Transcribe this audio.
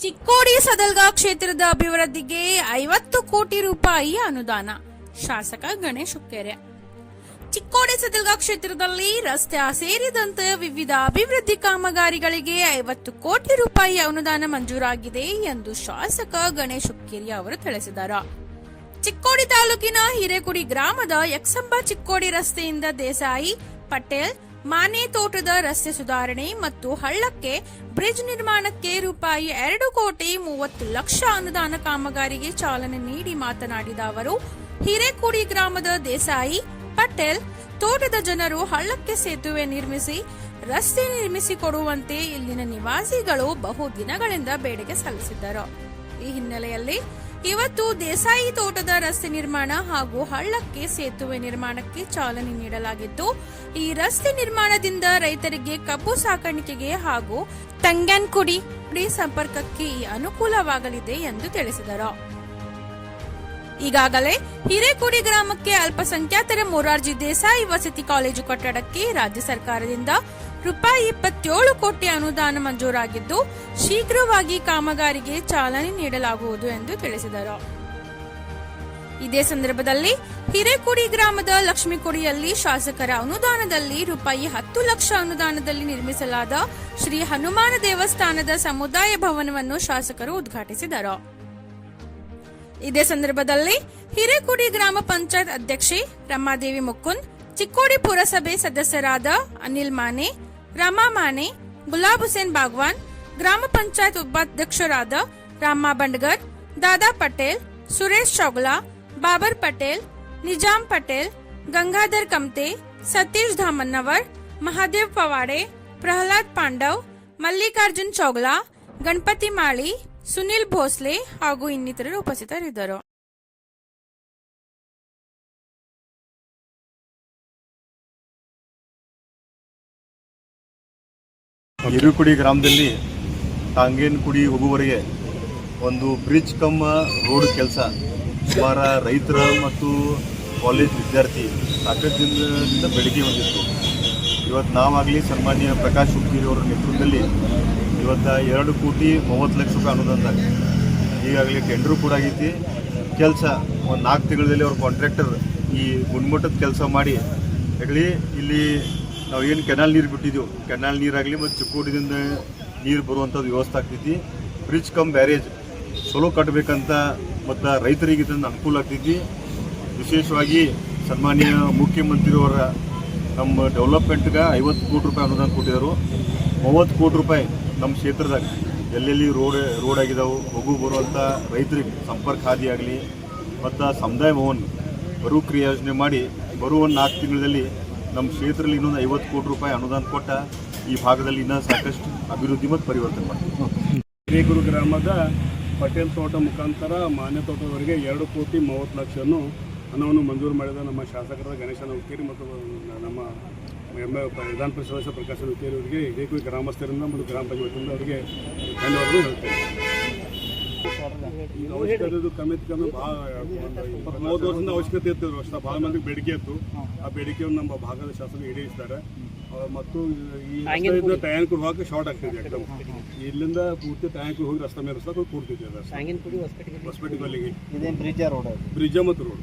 ಚಿಕ್ಕೋಡಿ ಸದಲ್ಗಾ ಕ್ಷೇತ್ರದ ಅಭಿವೃದ್ಧಿಗೆ 50 ಕೋಟಿ ರೂಪಾಯಿ ಅನುದಾನ. ಶಾಸಕ ಗಣೇಶ್ ಹುಕ್ಕೇರಿ. ಚಿಕ್ಕೋಡಿ ಸದಲ್ಗಾ ಕ್ಷೇತ್ರದಲ್ಲಿ ರಸ್ತೆ ಸೇರಿದಂತೆ ವಿವಿಧ ಅಭಿವೃದ್ಧಿ ಕಾಮಗಾರಿಗಳಿಗೆ 50 ಕೋಟಿ ರೂಪಾಯಿ ಅನುದಾನ ಮಂಜೂರಾಗಿದೆ ಎಂದು ಶಾಸಕ ಗಣೇಶ್ ಹುಕ್ಕೇರಿ ಅವರು ತಿಳಿಸಿದರು. ಚಿಕ್ಕೋಡಿ ತಾಲೂಕಿನ ಹಿರೇಕುಡಿ ಗ್ರಾಮದ ಯಕ್ಷಂಬ ಚಿಕ್ಕೋಡಿ ರಸ್ತೆಯಿಂದ ದೇಸಾಯಿ ಪಟೇಲ್ ಮಾನೆ ತೋಟದ ರಸ್ತೆ ಸುಧಾರಣೆ ಮತ್ತು ಹಳ್ಳಕ್ಕೆ ಬ್ರಿಡ್ಜ್ ನಿರ್ಮಾಣಕ್ಕೆ ರೂಪಾಯಿ 2 ಕೋಟಿ 30 ಲಕ್ಷ ಅನುದಾನ ಕಾಮಗಾರಿಗೆ ಚಾಲನೆ ನೀಡಿ ಮಾತನಾಡಿದ ಅವರು, ಹಿರೇಕುಡಿ ಗ್ರಾಮದ ದೇಸಾಯಿ ಪಟೇಲ್ ತೋಟದ ಜನರು ಹಳ್ಳಕ್ಕೆ ಸೇತುವೆ ನಿರ್ಮಿಸಿ ರಸ್ತೆ ನಿರ್ಮಿಸಿಕೊಡುವಂತೆ ಇಲ್ಲಿನ ನಿವಾಸಿಗಳು ಬಹು ದಿನಗಳಿಂದ ಬೇಡಿಕೆ ಸಲ್ಲಿಸಿದ್ದರು. ಈ ಹಿನ್ನೆಲೆಯಲ್ಲಿ ಇವತ್ತು ದೇಸಾಯಿ ತೋಟದ ರಸ್ತೆ ನಿರ್ಮಾಣ ಹಾಗೂ ಹಳ್ಳಕ್ಕೆ ಸೇತುವೆ ನಿರ್ಮಾಣಕ್ಕೆ ಚಾಲನೆ ನೀಡಲಾಗಿದ್ದು, ಈ ರಸ್ತೆ ನಿರ್ಮಾಣದಿಂದ ರೈತರಿಗೆ ಕಬ್ಬು ಸಾಕಾಣಿಕೆಗೆ ಹಾಗೂ ತಂಗ್ಯಾನ್ಕುಡಿ ಸಂಪರ್ಕಕ್ಕೆ ಅನುಕೂಲವಾಗಲಿದೆ ಎಂದು ತಿಳಿಸಿದರು. ಈಗಾಗಲೇ ಹಿರೇಕುಡಿ ಗ್ರಾಮಕ್ಕೆ ಅಲ್ಪಸಂಖ್ಯಾತರ ಮೊರಾರ್ಜಿ ದೇಸಾಯಿ ವಸತಿ ಕಾಲೇಜು ಕಟ್ಟಡಕ್ಕೆ ರಾಜ್ಯ ಸರ್ಕಾರದಿಂದ ರೂಪಾಯಿ 27 ಕೋಟಿ ಅನುದಾನ ಮಂಜೂರಾಗಿದ್ದು, ಶೀಘ್ರವಾಗಿ ಕಾಮಗಾರಿಗೆ ಚಾಲನೆ ನೀಡಲಾಗುವುದು ಎಂದು ತಿಳಿಸಿದರು. ಇದೇ ಸಂದರ್ಭದಲ್ಲಿ ಹಿರೇಕುಡಿ ಗ್ರಾಮದ ಲಕ್ಷ್ಮೀಕುಡಿಯಲ್ಲಿ ಶಾಸಕರ ಅನುದಾನದಲ್ಲಿ ರೂಪಾಯಿ 10 ಲಕ್ಷ ಅನುದಾನದಲ್ಲಿ ನಿರ್ಮಿಸಲಾದ ಶ್ರೀ ಹನುಮಾನ ದೇವಸ್ಥಾನದ ಸಮುದಾಯ ಭವನವನ್ನು ಶಾಸಕರು ಉದ್ಘಾಟಿಸಿದರು. ಇದೇ ಸಂದರ್ಭದಲ್ಲಿ ಹಿರೇಕುಡಿ ಗ್ರಾಮ ಪಂಚಾಯತ್ ಅಧ್ಯಕ್ಷೆ ರಮಾದೇವಿ ಮುಕುಂದ್, ಚಿಕ್ಕೋಡಿ ಪುರಸಭೆ ಸದಸ್ಯರಾದ ಅನಿಲ್ ಮಾನೆ, ರಮಾ ಮಾನೆ, ಗುಲಾಬ್ ಹುಸೇನ್ ಬಾಗ್ವಾನ್, ಗ್ರಾಮ ಪಂಚಾಯತ್ ಉಪಾಧ್ಯಕ್ಷರಾದ ರಾಮಾ ಬಂಡ್ಗರ್, ದಾದಾ ಪಟೇಲ್, ಸುರೇಶ್ ಚೌಗಲಾ, ಬಾಬರ್ ಪಟೇಲ್, ನಿಜಾಂ ಪಟೇಲ್, ಗಂಗಾಧರ್ ಕಮ್ತೆ, ಸತೀಶ್ ಧಾಮನ್ನವರ್, ಮಹಾದೇವ್ ಪವಾಡೆ, ಪ್ರಹ್ಲಾದ್ ಪಾಂಡವ್, ಮಲ್ಲಿಕಾರ್ಜುನ್ ಚೌಗಲಾ, ಗಣಪತಿ ಮಾಳಿ, ಸುನಿಲ್ ಭೋಸ್ಲೆ ಹಾಗೂ ಇನ್ನಿತರರು ಉಪಸ್ಥಿತರಿದ್ದರು. ಹಿರೇಕುಡಿ ಗ್ರಾಮದಲ್ಲಿ ತಾಂಗೇನಕುಡಿ ಹೋಗುವವರೆಗೆ ಒಂದು ಬ್ರಿಡ್ಜ್ ಕಮ್ ರೋಡ್ ಕೆಲಸ ಸುಮಾರ ರೈತರ ಮತ್ತು ಕಾಲೇಜ್ ವಿದ್ಯಾರ್ಥಿ ಸಾಕಷ್ಟು ದಿನದಿಂದ ಬೇಡಿಕೆ ಹೊಂದಿತ್ತು. ಇವತ್ತು ನಾವಾಗಲಿ ಸನ್ಮಾನ್ಯ ಪ್ರಕಾಶ್ ಹುಕ್ಕೇರಿ ಅವರ ನೇತೃತ್ವದಲ್ಲಿ ಇವತ್ತು 2 ಕೋಟಿ 30 ಲಕ್ಷ ರೂಪಾಯಿ ಅನುದಾನದಾಗ ಈಗಾಗಲೇ ಟೆಂಡರು ಕೂಡ ಆಗೈತಿ. ಕೆಲಸ ಒಂದು 4 ತಿಂಗಳಲ್ಲಿ ಅವ್ರ ಕಾಂಟ್ರಾಕ್ಟರ್ ಈ ಗುಣಮಟ್ಟದ ಕೆಲಸ ಮಾಡಿ ಆಗಲಿ ಇಲ್ಲಿ ನಾವು ಏನು ಕೆನಾಲ್ ನೀರು ಬಿಟ್ಟಿದ್ದೆವು, ಕೆನಾಲ್ ನೀರಾಗಲಿ ಮತ್ತು ಚಿಕ್ಕೋಡಿದಿಂದ ನೀರು ಬರುವಂಥದ್ದು ವ್ಯವಸ್ಥೆ ಆಗ್ತೈತಿ. ಬ್ರಿಡ್ಜ್ ಕಮ್ ಬ್ಯಾರೇಜ್ ಚಲೋ ಕಟ್ಟಬೇಕಂತ ಮತ್ತು ರೈತರಿಗೆ ಇದನ್ನು ಅನುಕೂಲ ಆಗ್ತೈತಿ. ವಿಶೇಷವಾಗಿ ಸನ್ಮಾನ್ಯ ಮುಖ್ಯಮಂತ್ರಿಯವರ ನಮ್ಮ ಡೆವಲಪ್ಮೆಂಟ್ಗೆ 50 ಕೋಟಿ ರೂಪಾಯಿ ಅನುದಾನ ಕೊಟ್ಟಿದ್ದರು. 30 ಕೋಟಿ ರೂಪಾಯಿ ನಮ್ಮ ಕ್ಷೇತ್ರದಾಗ ಎಲ್ಲೆಲ್ಲಿ ರೋಡ್ ಆಗಿದಾವೆ, ಹೋಗು ಬರುವಂಥ ರೈತರಿಗೆ ಸಂಪರ್ಕ ಹಾದಿ ಆಗಲಿ ಮತ್ತು ಸಮುದಾಯ ಭವನ ಬರು ಕ್ರಿಯಾ ಯೋಜನೆ ಮಾಡಿ ಬರುವ 4 ತಿಂಗಳಲ್ಲಿ ನಮ್ಮ ಕ್ಷೇತ್ರದಲ್ಲಿ ಇನ್ನೊಂದು 50 ಕೋಟಿ ರೂಪಾಯಿ ಅನುದಾನ ಕೊಟ್ಟ ಈ ಭಾಗದಲ್ಲಿ ಇನ್ನೂ ಸಾಕಷ್ಟು ಅಭಿವೃದ್ಧಿ ಮತ್ತು ಪರಿವರ್ತನೆ ಮಾಡ್ತೀವಿ. ಹಿರೇಕುಡಿ ಗ್ರಾಮದ ಪಟೇಲ್ ತೋಟ ಮುಖಾಂತರ ಮಾನ್ಯ ತೋಟದವರೆಗೆ 2 ಕೋಟಿ 30 ಲಕ್ಷವನ್ನು ಹಣವನ್ನು ಮಂಜೂರು ಮಾಡಿದ ನಮ್ಮ ಶಾಸಕರಾದ ಗಣೇಶನ ಹುಕ್ಕೇರಿ ಮತ್ತು ನಮ್ಮ ವಿಧಾನ ಪರಿಷತ್ ಸದಸ್ಯ ಪ್ರಕಾಶ್ ಹುಕ್ಕೇರಿ ಅವರಿಗೆ ಹಿರೇಕುಡಿ ಗ್ರಾಮಸ್ಥರಿಂದ ಮತ್ತು ಗ್ರಾಮ ಪಂಚಾಯತಿಯಿಂದ ಅವರಿಗೆ ಧನ್ಯವಾದಗಳು ಹೇಳ್ತೇವೆ. ಈಗ ಅವಶ್ಯಕತೆ ಕಮ್ಮಿ ಭಾಳ 30 ವರ್ಷದಿಂದ ಅವಶ್ಯಕತೆ ಇತ್ತು. ಅಷ್ಟು ಭಾಳ ಮಂದಿಗೆ ಬೇಡಿಕೆ ಇತ್ತು. ಆ ಬೇಡಿಕೆಯನ್ನು ನಮ್ಮ ಭಾಗದ ಶಾಸಕರು ಈಡೇರಿಸ್ತಾರೆ. ಮತ್ತು ಈ ಟಯಾಂಕೂರು ಹೋಗಕ್ಕೆ ಶಾರ್ಟ್ ಆಗ್ತಿದೆ. ಯಾಕಂದ್ರೆ ಇಲ್ಲಿಂದ ಪೂರ್ತಿ ಟಯಾಂಕೂರು ಹೋಗಿ ರಸ್ತೆ ಮೇಲೆ ರಸ್ತೆ ಕೂಡ್ತಿದ್ದೆ ಹೊಸಪೇಟೆ ಗಲ್ಲಿಗೆ ಬ್ರಿಡ್ಜ ಮತ್ತು ರೋಡ್